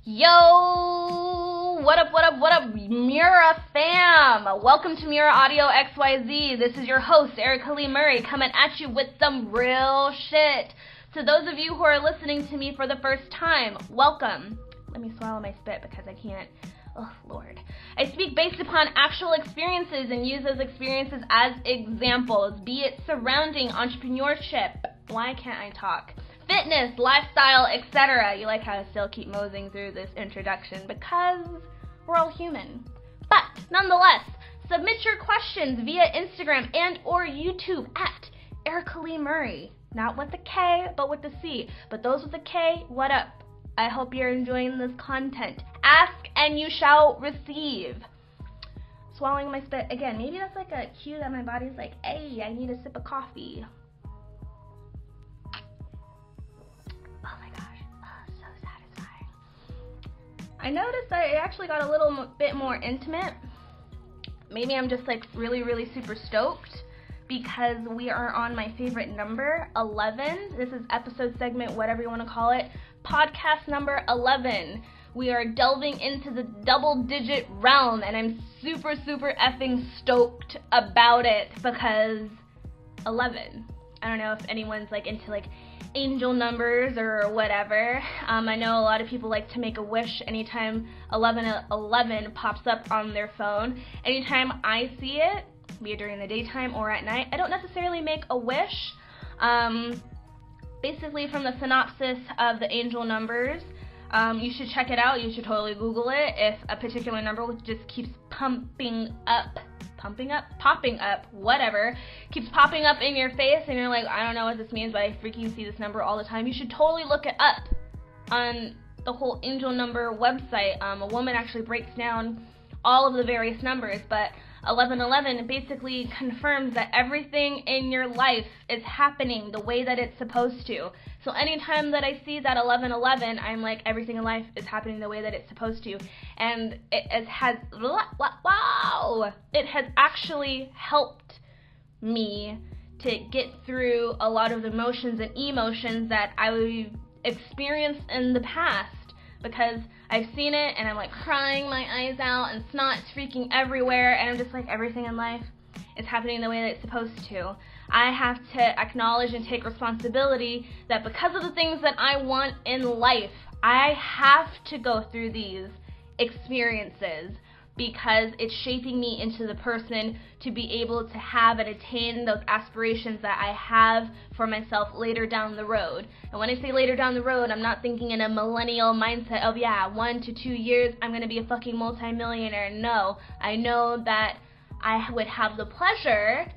Yo, what up, MØRRA fam? Welcome to MØRRA Audio.XYZ. This is your host, Erica Lee Murray, coming at you with some real shit. To those of you who are listening to me for the first time, welcome. Let me swallow my spit because I can't. Oh, Lord. I speak based upon actual experiences and use those experiences as examples, be it surrounding entrepreneurship. Why can't I talk? Fitness, lifestyle, etc. You like how I still keep moseying through this introduction because we're all human. But nonetheless, submit your questions via Instagram and or YouTube at Erica Lee Murray. Not with the K, but with the C. But those with the K, what up? I hope you're enjoying this content. Ask and you shall receive. Swallowing my spit. Again, maybe that's like a cue that my body's like, hey, I need a sip of coffee. I noticed that it actually got a little bit more intimate. Maybe I'm just like really super stoked because we are on my favorite number, 11. This is episode segment, whatever you want to call it, podcast number 11. We are delving into the double-digit realm, and I'm super effing stoked about it because 11. I don't know if anyone's like into like angel numbers or whatever. I know a lot of people like to make a wish anytime 1111 pops up on their phone. Anytime I see it, be it during the daytime or at night, I don't necessarily make a wish. Basically, from the synopsis of the angel numbers, you should check it out. You should totally Google it. If a particular number just keeps popping up, whatever, keeps popping up in your face and you're like, I don't know what this means, but I freaking see this number all the time, you should totally look it up on the whole angel number website. A woman actually breaks down all of the various numbers, but 1111 basically confirms that everything in your life is happening the way that it's supposed to. So anytime that I see that 1111, I'm like, everything in life is happening the way that it's supposed to. And it has actually helped me to get through a lot of the emotions and emotions that I experienced in the past, because I've seen it and I'm like crying my eyes out and snot's freaking everywhere, and I'm just like, everything in life is happening the way that it's supposed to. I have to acknowledge and take responsibility that because of the things that I want in life, I have to go through these experiences because it's shaping me into the person to be able to have and attain those aspirations that I have for myself later down the road. And when I say later down the road, I'm not thinking in a millennial mindset of, 1 to 2 years, I'm going to be a fucking multimillionaire. No, I know that I would have the pleasure,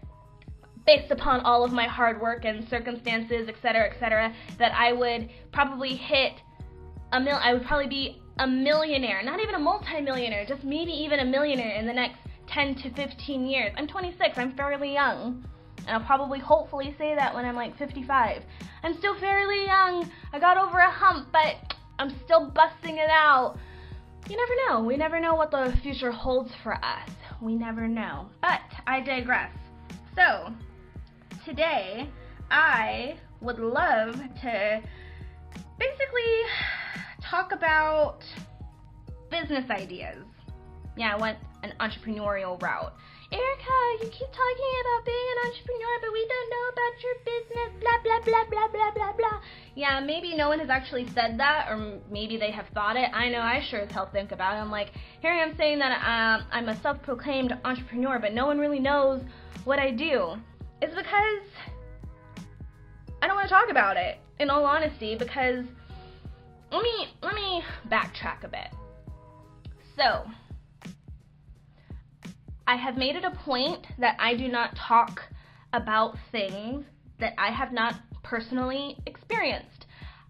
based upon all of my hard work and circumstances, etc., that I would probably hit I would probably be a millionaire, not even a multi-millionaire, just maybe even a millionaire in the next 10 to 15 years. I'm 26, I'm fairly young, and I'll probably hopefully say that when I'm like 55. I'm still fairly young, I got over a hump, but I'm still busting it out. You never know, we never know what the future holds for us. We never know, but I digress. So, today, I would love to basically talk about business ideas. Yeah, I went an entrepreneurial route. Erica, you keep talking about being an entrepreneur, but we don't know about your business, blah, blah, blah, blah, blah, blah, blah. Yeah, maybe no one has actually said that, or maybe they have thought it. I know I sure as hell think about it. I'm like, here I am saying that I'm a self-proclaimed entrepreneur, but no one really knows what I do. It's because I don't want to talk about it, in all honesty, because let me backtrack a bit. So, I have made it a point that I do not talk about things that I have not personally experienced.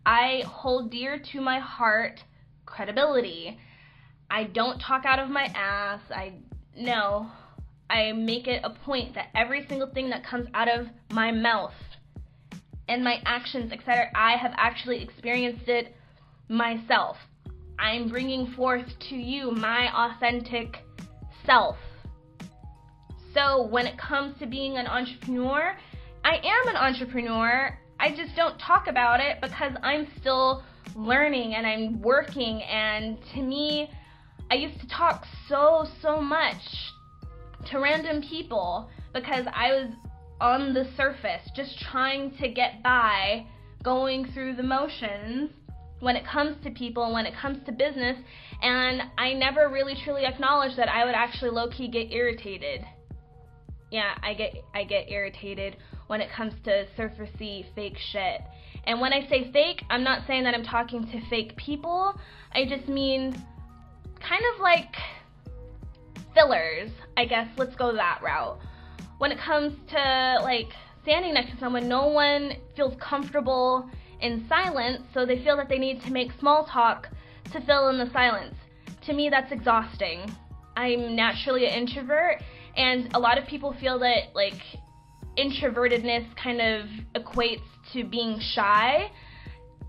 I hold dear to my heart credibility. I don't talk out of my ass. I make it a point that every single thing that comes out of my mouth and my actions, etc., I have actually experienced it myself. I'm bringing forth to you my authentic self. So when it comes to being an entrepreneur, I am an entrepreneur. I just don't talk about it because I'm still learning and I'm working, and to me, I used to talk so much to random people because I was on the surface, just trying to get by, going through the motions when it comes to people and when it comes to business, and I never really truly acknowledged that I would actually low-key get irritated. Yeah, I get irritated when it comes to surfacey fake shit. And when I say fake, I'm not saying that I'm talking to fake people. I just mean kind of like fillers, I guess. Let's go that route. When it comes to like standing next to someone, no one feels comfortable in silence, so they feel that they need to make small talk to fill in the silence. To me, that's exhausting. I'm naturally an introvert, and a lot of people feel that like introvertedness kind of equates to being shy.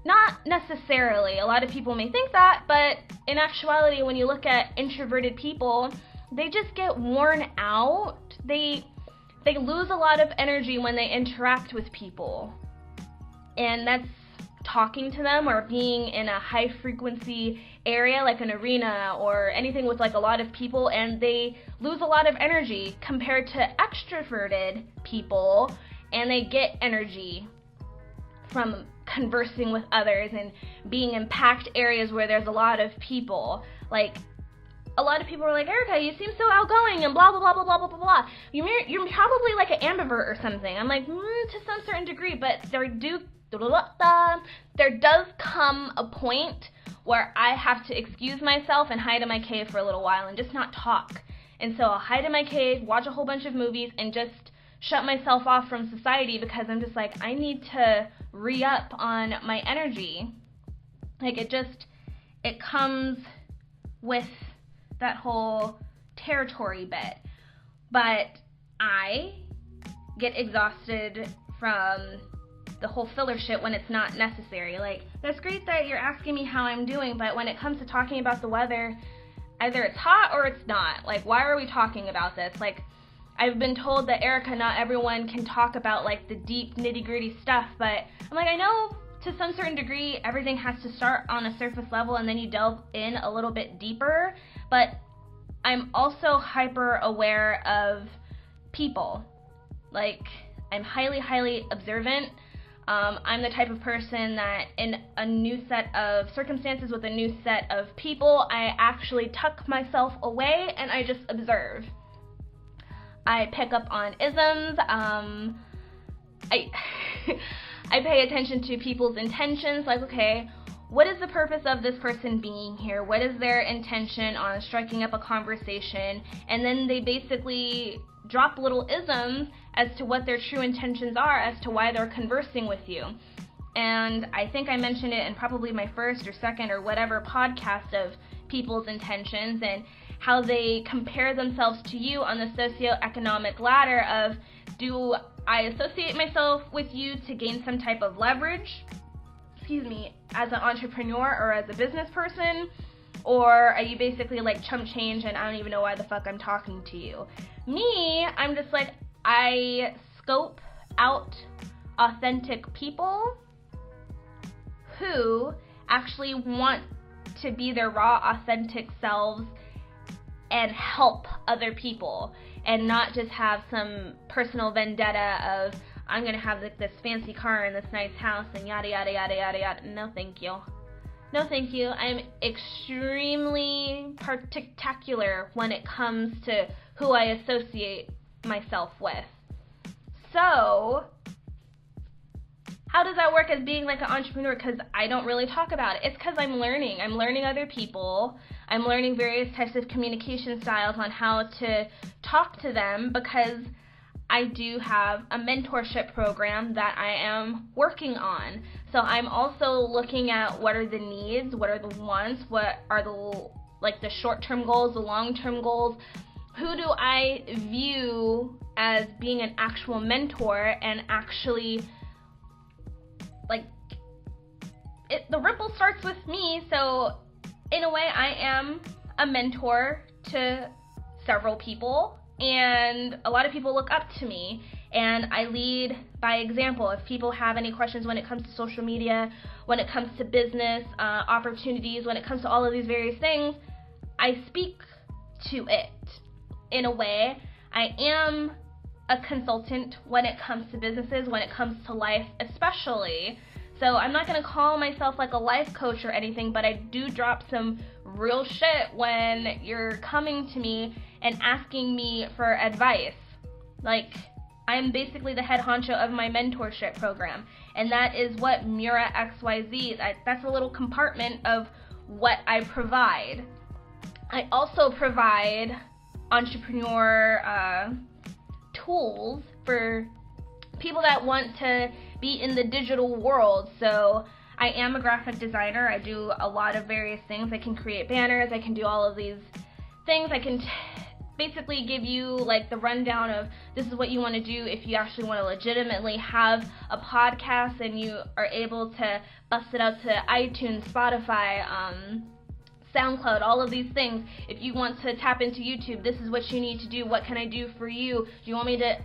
Not necessarily. A lot of people may think that, but in actuality, when you look at introverted people, they just get worn out. They lose a lot of energy when they interact with people. And that's talking to them or being in a high frequency area like an arena or anything with like a lot of people, and they lose a lot of energy compared to extroverted people, and they get energy from conversing with others and being in packed areas where there's a lot of people. Like, a lot of people are like, Erica, you seem so outgoing and blah, blah, blah, blah, blah, blah, blah, blah. You're probably like an ambivert or something. I'm like, to some certain degree, but there does come a point where I have to excuse myself and hide in my cave for a little while and just not talk. And so I'll hide in my cave, watch a whole bunch of movies, and just shut myself off from society because I'm just like, I need to re-up on my energy. Like, it comes with that whole territory bit. But I get exhausted from the whole filler shit when it's not necessary. Like, that's great that you're asking me how I'm doing, but when it comes to talking about the weather, either it's hot or it's not. Like, why are we talking about this? Like, I've been told that, Erica, not everyone can talk about like the deep nitty-gritty stuff, but I'm like, I know to some certain degree everything has to start on a surface level and then you delve in a little bit deeper, but I'm also hyper aware of people. Like, I'm highly observant. I'm the type of person that in a new set of circumstances with a new set of people, I actually tuck myself away and I just observe. I pick up on isms. I pay attention to people's intentions. Like, okay, what is the purpose of this person being here? What is their intention on striking up a conversation? And then they basically drop little isms as to what their true intentions are, as to why they're conversing with you. And I think I mentioned it in probably my first or second or whatever podcast of people's intentions and how they compare themselves to you on the socioeconomic ladder of, do I associate myself with you to gain some type of leverage, as an entrepreneur or as a business person, or are you basically like chump change and I don't even know why the fuck I'm talking to you? Me, I'm just like, I scope out authentic people who actually want to be their raw, authentic selves and help other people and not just have some personal vendetta of, I'm going to have this fancy car and this nice house and yada, yada, yada, yada, yada. No, thank you. No, thank you. I'm extremely particular when it comes to who I associate myself with. So, how does that work as being like an entrepreneur? Because I don't really talk about it. It's because I'm learning. I'm learning other people. I'm learning various types of communication styles on how to talk to them, because I do have a mentorship program that I am working on. So I'm also looking at what are the needs, what are the wants, what are the short-term goals, the long-term goals. Who do I view as being an actual mentor and actually, the ripple starts with me, so in a way I am a mentor to several people, and a lot of people look up to me, and I lead by example. If people have any questions when it comes to social media, when it comes to business opportunities, when it comes to all of these various things, I speak to it in a way. I am a consultant when it comes to businesses, when it comes to life especially. So I'm not going to call myself like a life coach or anything, but I do drop some real shit when you're coming to me and asking me for advice. Like, I'm basically the head honcho of my mentorship program, and that is what MØRRA.XYZ, that's a little compartment of what I provide. I also provide entrepreneur tools for people that want to be in the digital world. So I am a graphic designer. I do a lot of various things. I can create banners. I can do all of these things. I can basically give you like the rundown of this is what you want to do if you actually want to legitimately have a podcast and you are able to bust it out to iTunes, Spotify, SoundCloud, all of these things. If you want to tap into YouTube, this is what you need to do. What can I do for you? Do you want me to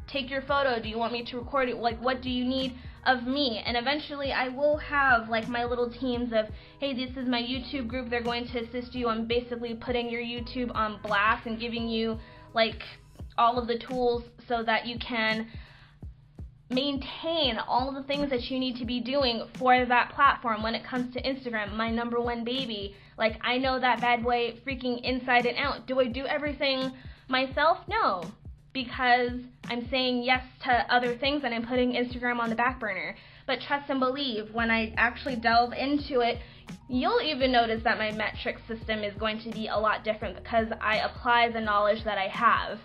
take your photo? Do you want me to record it? Like, what do you need of me? And eventually I will have like my little teams of, hey, this is my YouTube group. They're going to assist you on basically putting your YouTube on blast and giving you like all of the tools so that you can maintain all of the things that you need to be doing for that platform. When it comes to Instagram, my number one baby, like I know that bad boy freaking inside and out. Do I do everything myself? No, because I'm saying yes to other things and I'm putting Instagram on the back burner. But trust and believe, when I actually delve into it, you'll even notice that my metric system is going to be a lot different because I apply the knowledge that I have.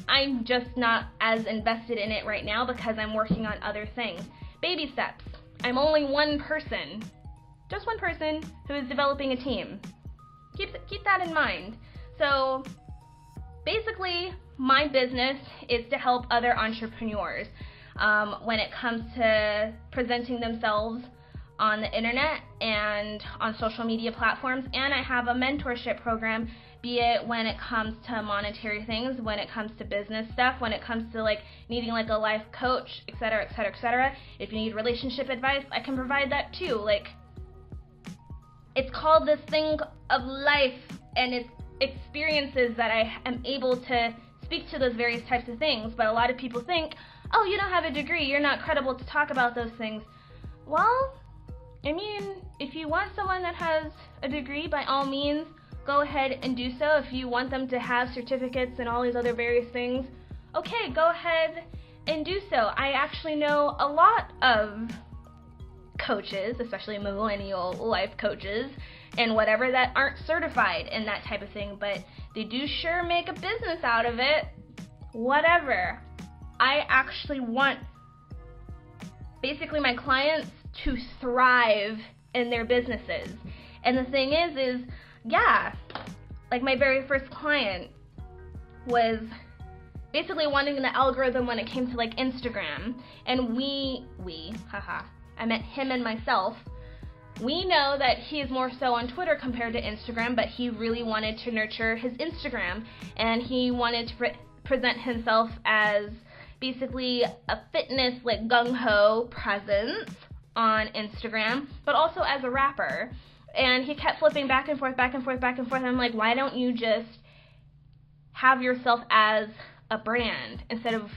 I'm just not as invested in it right now because I'm working on other things. Baby steps. I'm only one person, just one person, who is developing a team. Keep that in mind. So basically, my business is to help other entrepreneurs when it comes to presenting themselves on the internet and on social media platforms. And I have a mentorship program, be it when it comes to monetary things, when it comes to business stuff, when it comes to like needing like a life coach, etc., etc., etc. If you need relationship advice, I can provide that too. Like, it's called this thing of life, and it's experiences that I am able to speak to those various types of things. But a lot of people think, oh, you don't have a degree, you're not credible to talk about those things. Well, I mean, if you want someone that has a degree, by all means, go ahead and do so. If you want them to have certificates and all these other various things, okay, go ahead and do so. I actually know a lot of coaches, especially millennial life coaches and whatever, that aren't certified in that type of thing, but they do sure make a business out of it. Whatever. I actually want basically my clients to thrive in their businesses. And the thing is yeah, like my very first client was basically wanting the algorithm when it came to like Instagram. And I met him and myself. We know that he is more so on Twitter compared to Instagram, but he really wanted to nurture his Instagram, and he wanted to present himself as basically a fitness, like gung-ho presence on Instagram, but also as a rapper. And he kept flipping back and forth, back and forth, back and forth. I'm like, why don't you just have yourself as a brand instead of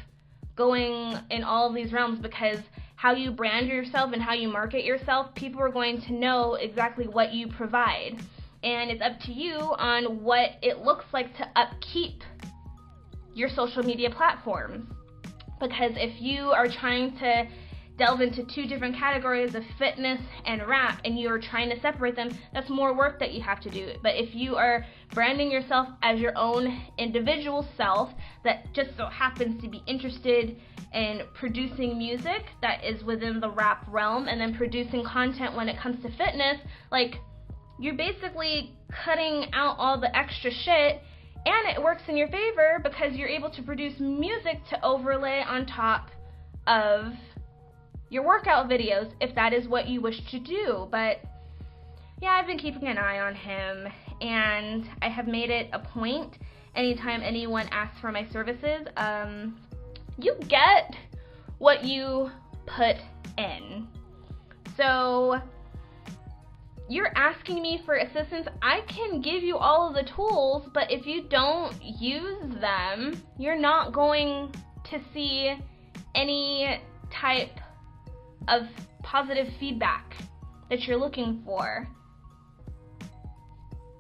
going in all of these realms? Because how you brand yourself and how you market yourself, people are going to know exactly what you provide. And it's up to you on what it looks like to upkeep your social media platforms. Because if you are trying to delve into two different categories of fitness and rap and you're trying to separate them, that's more work that you have to do. But if you are branding yourself as your own individual self that just so happens to be interested in producing music that is within the rap realm and then producing content when it comes to fitness, like, you're basically cutting out all the extra shit, and it works in your favor because you're able to produce music to overlay on top of your workout videos if that is what you wish to do. But yeah, I've been keeping an eye on him, and I have made it a point anytime anyone asks for my services, you get what you put in. So you're asking me for assistance. I can give you all of the tools, but if you don't use them, you're not going to see any type of positive feedback that you're looking for.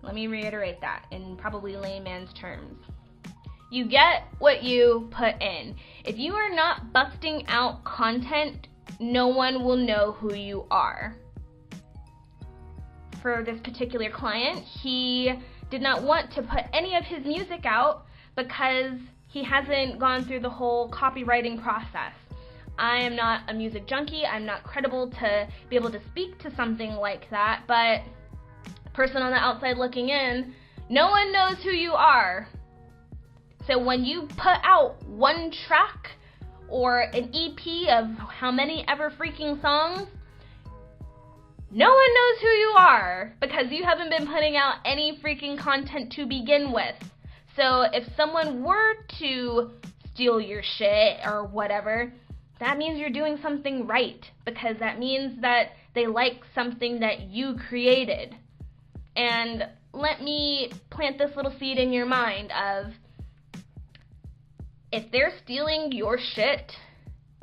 Let me reiterate that in probably layman's terms. You get what you put in. If you are not busting out content, no one will know who you are. For this particular client, he did not want to put any of his music out because he hasn't gone through the whole copywriting process. I am not a music junkie. I'm not credible to be able to speak to something like that, but person on the outside looking in, no one knows who you are. So when you put out one track or an EP of how many ever freaking songs, no one knows who you are because you haven't been putting out any freaking content to begin with. So if someone were to steal your shit or whatever, that means you're doing something right, because that means that they like something that you created. And let me plant this little seed in your mind of, if they're stealing your shit,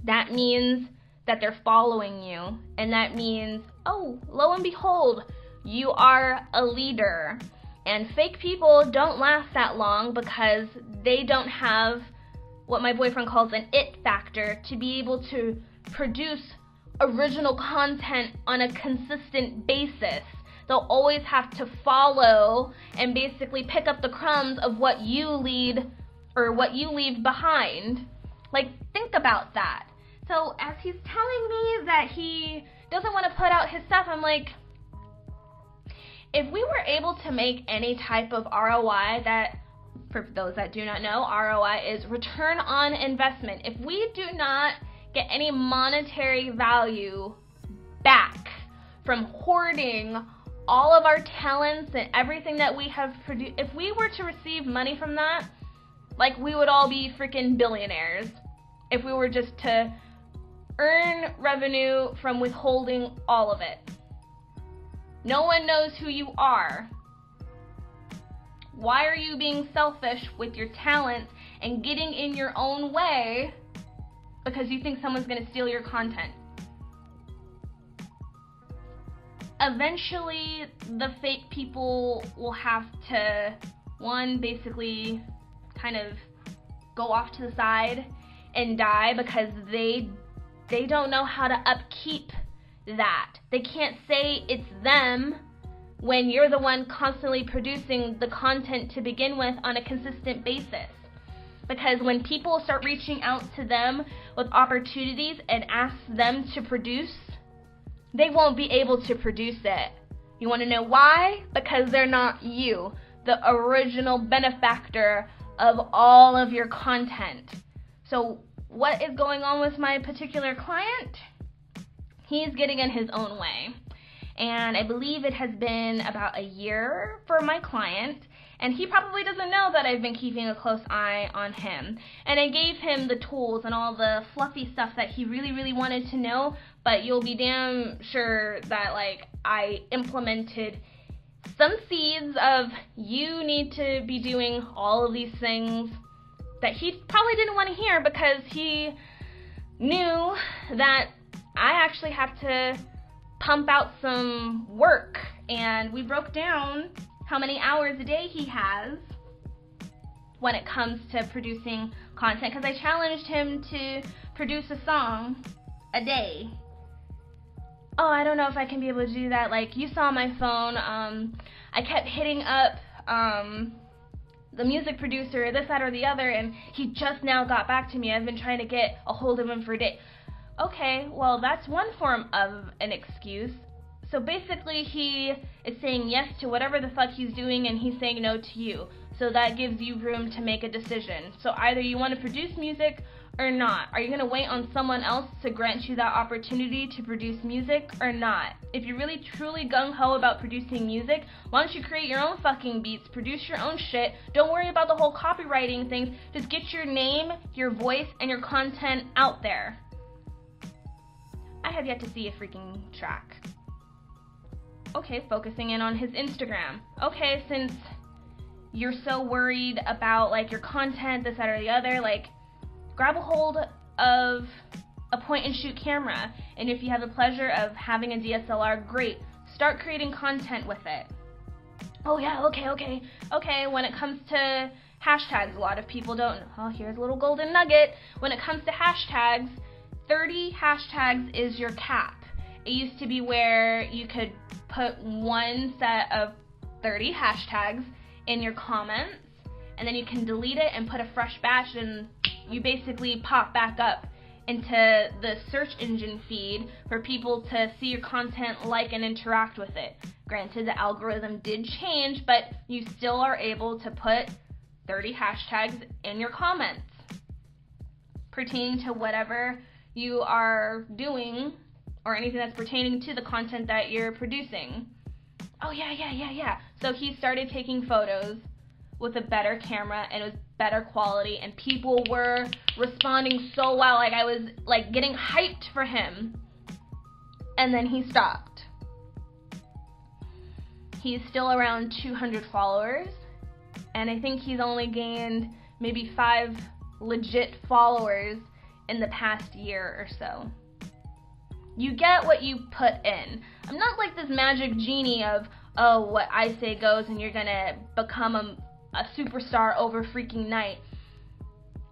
that means that they're following you. And that means, oh, lo and behold, you are a leader. And fake people don't last that long because they don't have what my boyfriend calls an it factor to be able to produce original content on a consistent basis. They'll always have to follow and basically pick up the crumbs of what you lead or what you leave behind. Like, think about that. So as he's telling me that he doesn't want to put out his stuff, I'm like, if we were able to make any type of ROI, that, for those that do not know, ROI is return on investment. If we do not get any monetary value back from hoarding all of our talents and everything that we have produced, if we were to receive money from that, like, we would all be freaking billionaires if we were just to earn revenue from withholding all of it. No one knows who you are. Why are you being selfish with your talents and getting in your own way because you think someone's going to steal your content? Eventually, the fake people will have to, one, basically kind of go off to the side and die because they don't know how to upkeep that. They can't say it's them when you're the one constantly producing the content to begin with on a consistent basis. Because when people start reaching out to them with opportunities and ask them to produce, they won't be able to produce it. You want to know why? Because they're not you, the original benefactor of all of your content. So what is going on with my particular client? He's getting in his own way. And I believe it has been about a year for my client, and he probably doesn't know that I've been keeping a close eye on him. And I gave him the tools and all the fluffy stuff that he really, really wanted to know, but you'll be damn sure that, like, I implemented some seeds of, you need to be doing all of these things that he probably didn't want to hear, because he knew that I actually have to pump out some work. And we broke down how many hours a day he has when it comes to producing content, because I challenged him to produce a song a day. Oh, I don't know if I can be able to do that. Like, you saw my phone, I kept hitting up the music producer, this, that, or the other, and he just now got back to me. I've been trying to get a hold of him for a day. Okay, well, that's one form of an excuse. So basically, he is saying yes to whatever the fuck he's doing, and he's saying no to you. So that gives you room to make a decision. So either you want to produce music, or not? Are you going to wait on someone else to grant you that opportunity to produce music or not? If you're really truly gung-ho about producing music, why don't you create your own fucking beats, produce your own shit, don't worry about the whole copywriting thing, just get your name, your voice, and your content out there. I have yet to see a freaking track. Okay, focusing in on his Instagram. Okay, since you're so worried about like your content, this, that, or the other, like grab a hold of a point and shoot camera. And if you have the pleasure of having a DSLR, great. Start creating content with it. Oh yeah, okay. When it comes to hashtags, a lot of people don't. Oh, here's a little golden nugget. When it comes to hashtags, 30 hashtags is your cap. It used to be where you could put one set of 30 hashtags in your comments, and then you can delete it and put a fresh batch, and you basically pop back up into the search engine feed for people to see your content, like, and interact with it. Granted, the algorithm did change, but you still are able to put 30 hashtags in your comments pertaining to whatever you are doing or anything that's pertaining to the content that you're producing. Oh, yeah. So he started taking photos with a better camera, and it was better quality, and people were responding so well. Like, I was like getting hyped for him. And then he stopped. He's still around 200 followers, and I think he's only gained maybe 5 legit followers in the past year or so. You get what you put in. I'm not like this magic genie of, oh, what I say goes and you're gonna become a superstar over freaking night.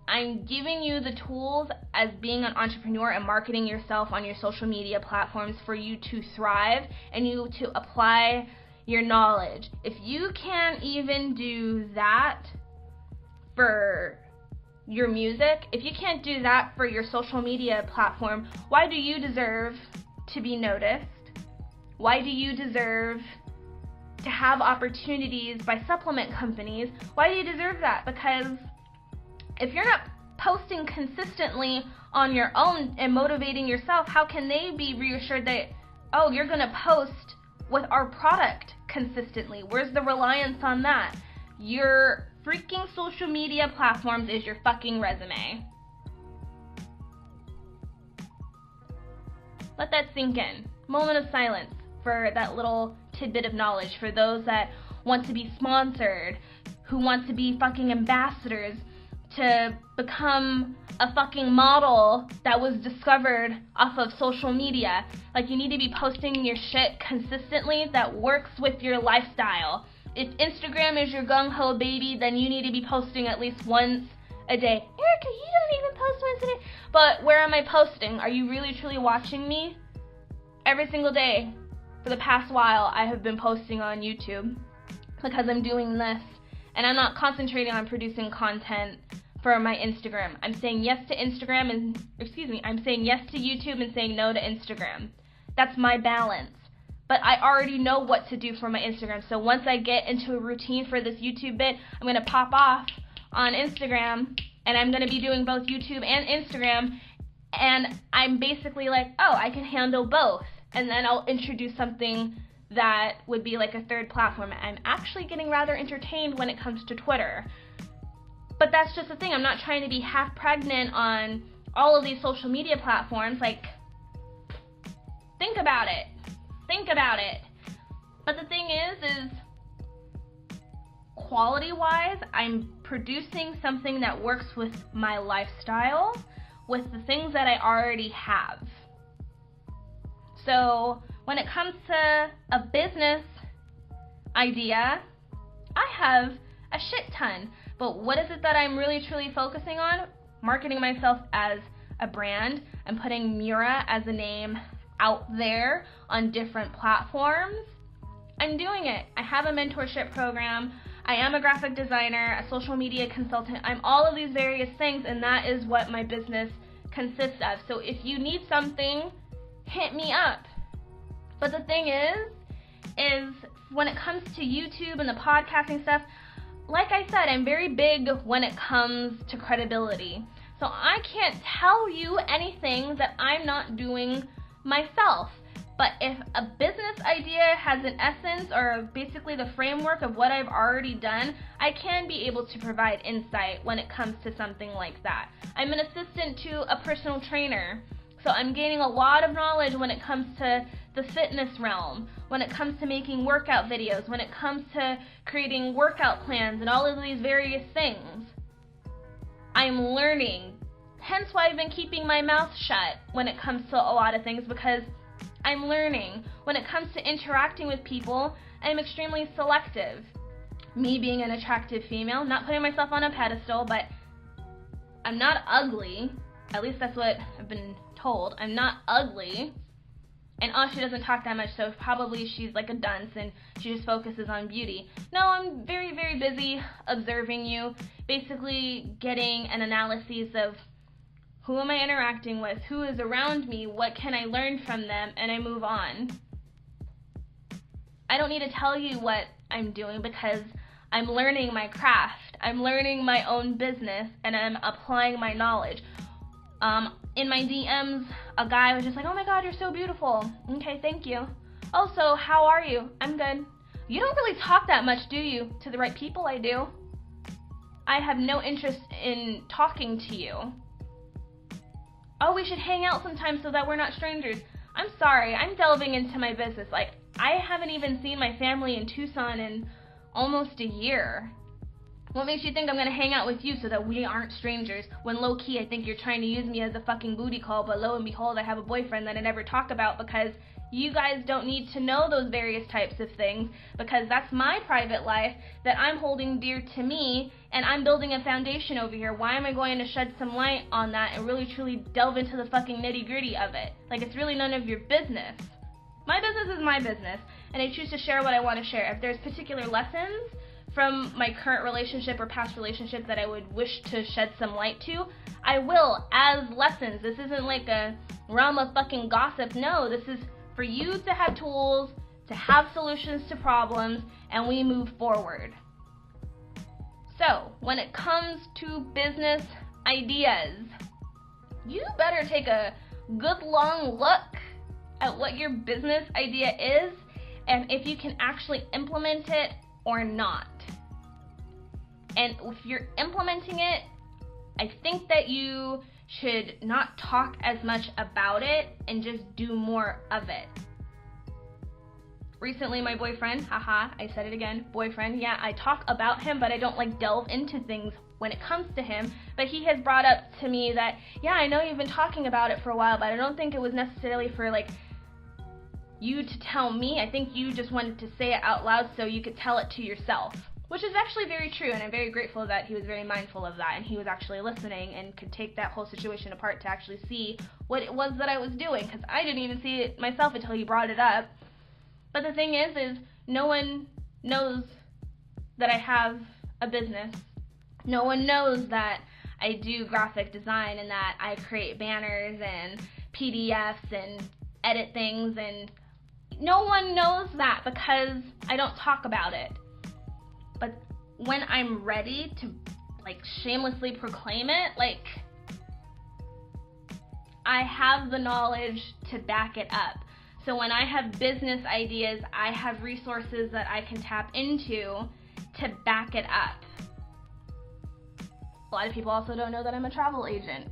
I'm giving you the tools as being an entrepreneur and marketing yourself on your social media platforms for you to thrive and you to apply your knowledge. If you can't even do that for your music, if you can't do that for your social media platform, why do you deserve to be noticed? Why do you deserve to have opportunities by supplement companies? Why do you deserve that? Because if you're not posting consistently on your own and motivating yourself, how can they be reassured that, oh, you're gonna post with our product consistently? Where's the reliance on that? Your freaking social media platforms is your fucking resume. Let that sink in. Moment of silence for that little tidbit of knowledge for those that want to be sponsored, who want to be fucking ambassadors, to become a fucking model that was discovered off of social media. Like, you need to be posting your shit consistently that works with your lifestyle. If Instagram is your gung-ho baby, then you need to be posting at least once a day. Erica, you don't even post once a day. But where am I posting? Are you really truly watching me? Every single day for the past while, I have been posting on YouTube because I'm doing this, and I'm not concentrating on producing content for my Instagram. I'm saying yes to Instagram and, I'm saying yes to YouTube and saying no to Instagram. That's my balance. But I already know what to do for my Instagram. So once I get into a routine for this YouTube bit, I'm going to pop off on Instagram, and I'm going to be doing both YouTube and Instagram, and I'm basically like, oh, I can handle both. And then I'll introduce something that would be like a third platform. I'm actually getting rather entertained when it comes to Twitter. But that's just the thing. I'm not trying to be half pregnant on all of these social media platforms. Like, think about it. But the thing is quality-wise, I'm producing something that works with my lifestyle, with the things that I already have. So when it comes to a business idea, I have a shit ton. But what is it that I'm really truly focusing on? Marketing myself as a brand. I'm putting MØRRA as a name out there on different platforms. I'm doing it. I have a mentorship program. I am a graphic designer, a social media consultant. I'm all of these various things, and that is what my business consists of. So if you need something, hit me up. But the thing is when it comes to YouTube and the podcasting stuff, like I said, I'm very big when it comes to credibility. So I can't tell you anything that I'm not doing myself. But if a business idea has an essence or basically the framework of what I've already done, I can be able to provide insight when it comes to something like that. I'm an assistant to a personal trainer, so I'm gaining a lot of knowledge when it comes to the fitness realm, when it comes to making workout videos, when it comes to creating workout plans and all of these various things. I'm learning. Hence why I've been keeping my mouth shut when it comes to a lot of things, because I'm learning. When it comes to interacting with people, I'm extremely selective. Me being an attractive female, not putting myself on a pedestal, but I'm not ugly. At least that's what I've been told. I'm not ugly. And she doesn't talk that much, so probably she's like a dunce and she just focuses on beauty. No, I'm very, very busy observing you, basically getting an analysis of who am I interacting with, who is around me, what can I learn from them, and I move on. I don't need to tell you what I'm doing because I'm learning my craft. I'm learning my own business, and I'm applying my knowledge. In my DMs, a guy was just like, "Oh my God, you're so beautiful." Okay, thank you. "Oh, so how are you?" "I'm good." "You don't really talk that much, do you?" "To the right people, I do." "I have no interest in talking to you." "Oh, we should hang out sometime so that we're not strangers." I'm sorry, I'm delving into my business. Like, I haven't even seen my family in Tucson in almost a year. What makes you think I'm going to hang out with you so that we aren't strangers, when low-key I think you're trying to use me as a fucking booty call, but lo and behold, I have a boyfriend that I never talk about because you guys don't need to know those various types of things, because that's my private life that I'm holding dear to me, and I'm building a foundation over here. Why am I going to shed some light on that and really truly delve into the fucking nitty-gritty of it? Like, it's really none of your business. My business is my business, and I choose to share what I want to share. If there's particular lessons from my current relationship or past relationship that I would wish to shed some light to, I will, as lessons. This isn't like a realm of fucking gossip. No, this is for you to have tools, to have solutions to problems, and we move forward. So, when it comes to business ideas, you better take a good long look at what your business idea is and if you can actually implement it or not. And if you're implementing it, I think that you should not talk as much about it and just do more of it. Recently, my boyfriend, I said it again, boyfriend, yeah, I talk about him, but I don't like delve into things when it comes to him, but he has brought up to me that, yeah, I know you've been talking about it for a while, but I don't think it was necessarily for like you to tell me. I think you just wanted to say it out loud so you could tell it to yourself, which is actually very true, and I'm very grateful that he was very mindful of that, and he was actually listening and could take that whole situation apart to actually see what it was that I was doing, because I didn't even see it myself until he brought it up. But the thing is no one knows that I have a business. No one knows that I do graphic design and that I create banners and PDFs and edit things, and no one knows that because I don't talk about it. But when I'm ready to like shamelessly proclaim it, like I have the knowledge to back it up. So when I have business ideas, I have resources that I can tap into to back it up. A lot of people also don't know that I'm a travel agent.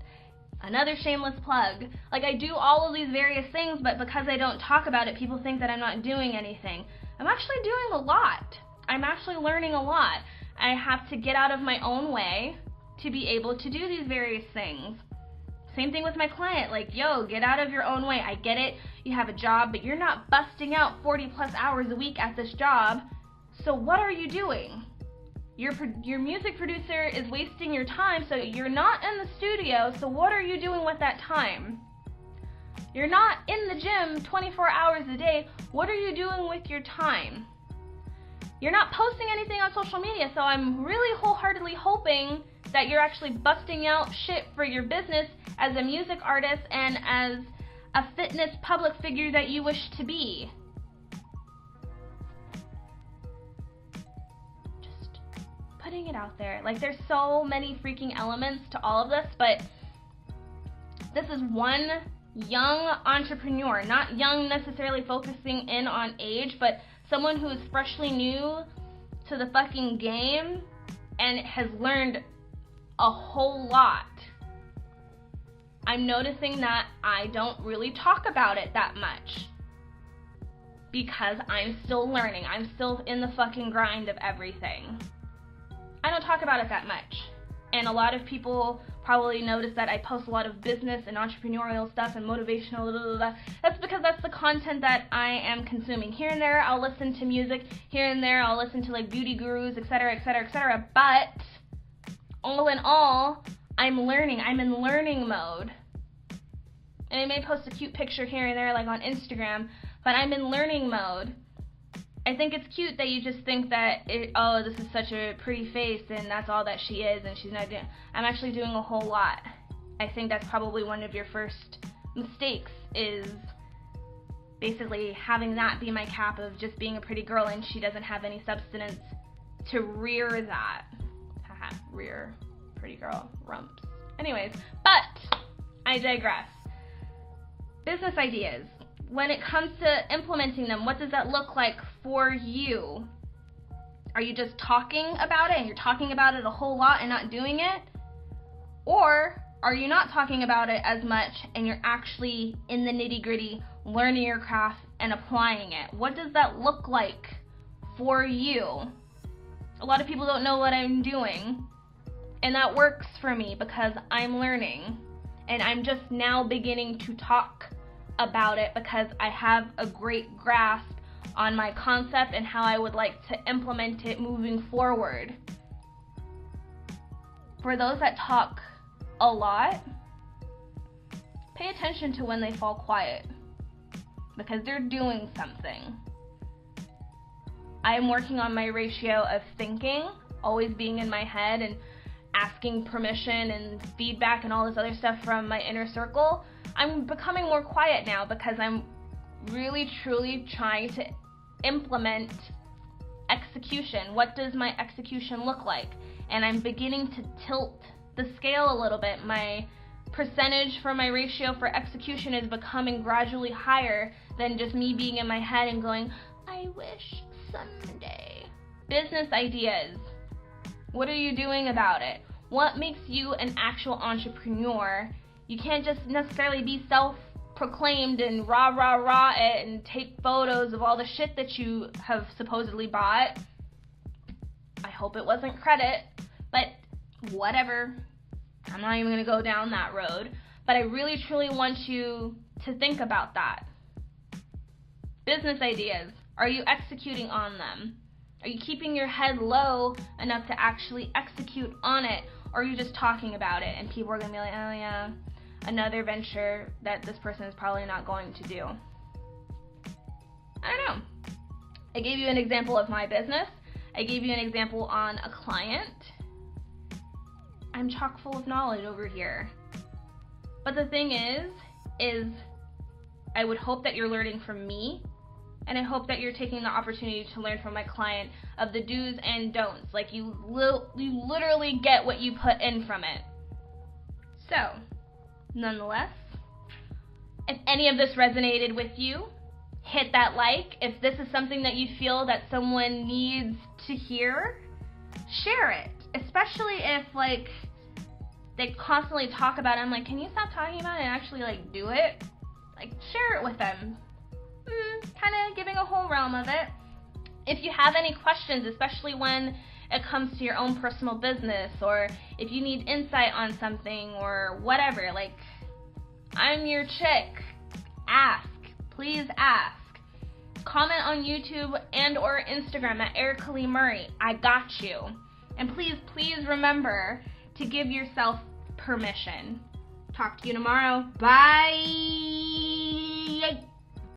Another shameless plug. Like, I do all of these various things, but because I don't talk about it, people think that I'm not doing anything. I'm actually doing a lot. I'm actually learning a lot. I have to get out of my own way to be able to do these various things. Same thing with my client. Like, yo, get out of your own way. I get it. You have a job, but you're not busting out 40 plus hours a week at this job. So what are you doing? Your music producer is wasting your time, so you're not in the studio, so what are you doing with that time? You're not in the gym 24 hours a day. What are you doing with your time? You're not posting anything on social media, so I'm really wholeheartedly hoping that you're actually busting out shit for your business as a music artist and as a fitness public figure that you wish to be. Putting putting it out there. Like, there's so many freaking elements to all of this, but this is one young entrepreneur, not young necessarily focusing in on age, but someone who is freshly new to the fucking game and has learned a whole lot. I'm noticing that I don't really talk about it that much because I'm still learning. I'm still in the fucking grind of everything. I don't talk about it that much. And a lot of people probably notice that I post a lot of business and entrepreneurial stuff and motivational, blah, blah, blah. That's because that's the content that I am consuming. Here and there, I'll listen to music. Here and there, I'll listen to like beauty gurus, etc., etc., etc. But all in all, I'm learning. I'm in learning mode. And I may post a cute picture here and there, like on Instagram, but I'm in learning mode. I think it's cute that you just think that, this is such a pretty face and that's all that she is and she's not doing. I'm actually doing a whole lot. I think that's probably one of your first mistakes, is basically having that be my cap of just being a pretty girl and she doesn't have any substance to rear that. Haha, rear, pretty girl, rumps. Anyways, but I digress. Business ideas. When it comes to implementing them, what does that look like for you? Are you just talking about it and you're talking about it a whole lot and not doing it? Or are you not talking about it as much and you're actually in the nitty-gritty, learning your craft and applying it? What does that look like for you? A lot of people don't know what I'm doing, and that works for me because I'm learning and I'm just now beginning to talk about it because I have a great grasp on my concept and how I would like to implement it moving forward. For those that talk a lot, pay attention to when they fall quiet because they're doing something. I am working on my ratio of thinking, always being in my head and asking permission and feedback and all this other stuff from my inner circle. I'm becoming more quiet now because I'm really truly trying to implement execution. What does my execution look like? And I'm beginning to tilt the scale a little bit. My percentage for my ratio for execution is becoming gradually higher than just me being in my head and going, I wish someday. Business ideas. What are you doing about it? What makes you an actual entrepreneur? You can't just necessarily be self-proclaimed and rah it and take photos of all the shit that you have supposedly bought. I hope it wasn't credit, but whatever. I'm not even going to go down that road. But I really truly want you to think about that. Business ideas. Are you executing on them? Are you keeping your head low enough to actually execute on it? Or are you just talking about it and people are going to be like, oh yeah, another venture that this person is probably not going to do. I don't know. I gave you an example of my business. I gave you an example on a client. I'm chock full of knowledge over here. But the thing is I would hope that you're learning from me, and I hope that you're taking the opportunity to learn from my client of the do's and don'ts. Like you literally get what you put in from it. So, nonetheless, if any of this resonated with you, hit that like. If this is something that you feel that someone needs to hear, share it. Especially if like they constantly talk about it. I'm like, can you stop talking about it and actually like do it? Like share it with them. Kind of giving a whole realm of it. If you have any questions, especially when it comes to your own personal business, or if you need insight on something or whatever, like, I'm your chick. Ask. Please ask. Comment on YouTube and or Instagram at Erica Lee Murray. I got you. And please remember to give yourself permission. Talk to you tomorrow. Bye.